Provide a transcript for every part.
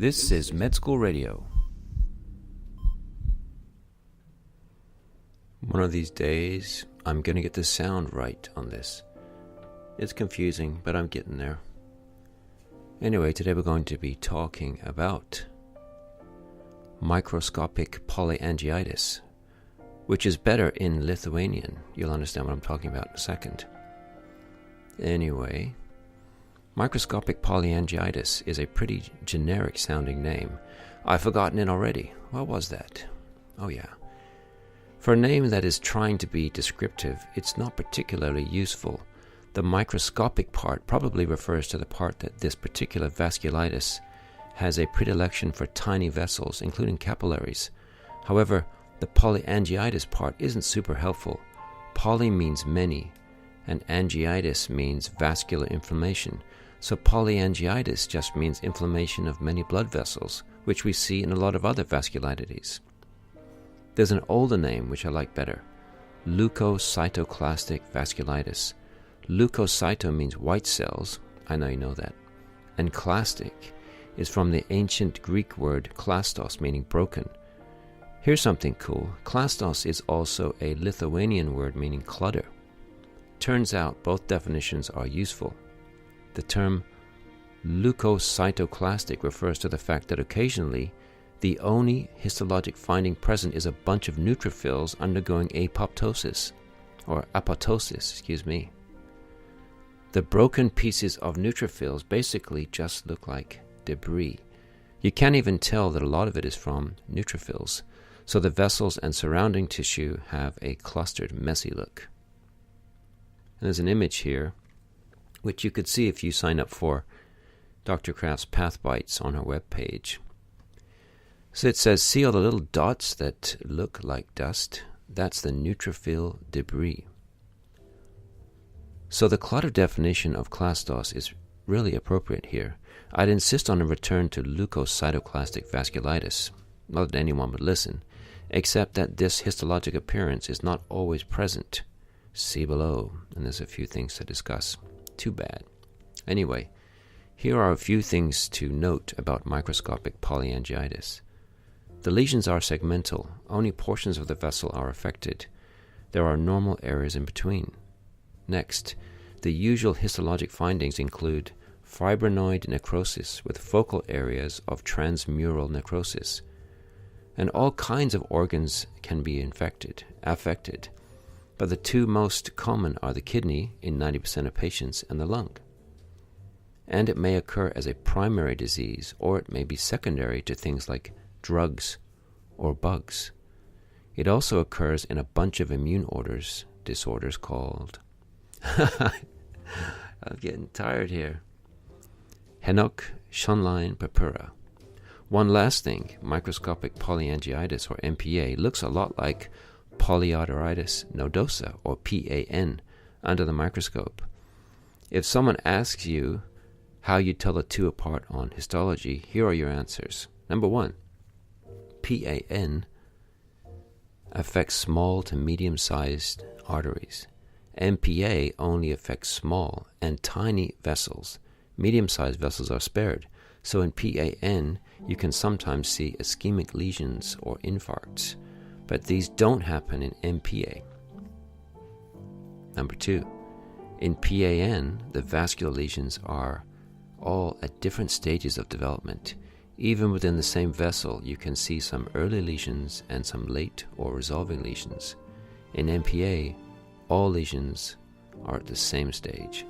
This is Med School Radio. One of these days, I'm going to get the sound right on this. It's confusing, but I'm getting there. Anyway, today we're going to be talking about microscopic polyangiitis, which is better in Lithuanian. You'll understand what I'm talking about in a second. Anyway, microscopic polyangiitis is a pretty generic sounding name. I've forgotten it already. What was that? Oh yeah. For a name that is trying to be descriptive, it's not particularly useful. The microscopic part probably refers to the part that this particular vasculitis has a predilection for tiny vessels, including capillaries. However, the polyangiitis part isn't super helpful. Poly means many, and angiitis means vascular inflammation. So polyangiitis just means inflammation of many blood vessels, which we see in a lot of other vasculitides. There's an older name which I like better, leukocytoclastic vasculitis. Leukocyto means white cells, I know you know that, and clastic is from the ancient Greek word klastos, meaning broken. Here's something cool. Klastos is also a Lithuanian word meaning clutter. Turns out both definitions are useful. The term leukocytoclastic refers to the fact that occasionally the only histologic finding present is a bunch of neutrophils undergoing apoptosis. The broken pieces of neutrophils basically just look like debris. You can't even tell that a lot of it is from neutrophils, so the vessels and surrounding tissue have a clustered, messy look. And there's an image here, which you could see if you sign up for Dr. Kraft's Path Bites on her webpage. So it says, see all the little dots that look like dust? That's the neutrophil debris. So the cluttered definition of klastos is really appropriate here. I'd insist on a return to leukocytoclastic vasculitis. Not that anyone would listen, except that this histologic appearance is not always present. See below, and there's a few things to discuss. Too bad. Anyway, here are a few things to note about microscopic polyangiitis. The lesions are segmental. Only portions of the vessel are affected. There are normal areas in between. Next, the usual histologic findings include fibrinoid necrosis with focal areas of transmural necrosis. And all kinds of organs can be affected. But the two most common are the kidney in 90% of patients and the lung. And it may occur as a primary disease, or it may be secondary to things like drugs or bugs. It also occurs in a bunch of immune disorders called I'm getting tired here. Henoch-Schönlein purpura. One last thing, microscopic polyangiitis, or MPA, looks a lot like polyarteritis nodosa, or PAN, under the microscope. If someone asks you how you tell the two apart on histology, here are your answers. Number 1, PAN affects small to medium-sized arteries. MPA only affects small and tiny vessels. Medium-sized vessels are spared. So in PAN, you can sometimes see ischemic lesions or infarcts, but these don't happen in MPA. Number 2, in PAN, the vascular lesions are all at different stages of development. Even within the same vessel, you can see some early lesions and some late or resolving lesions. In MPA, all lesions are at the same stage.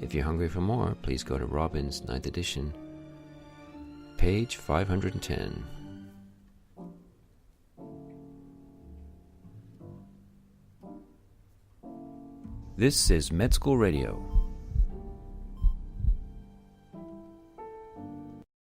If you're hungry for more, please go to Robbins' 9th edition, page 510. This is Med School Radio.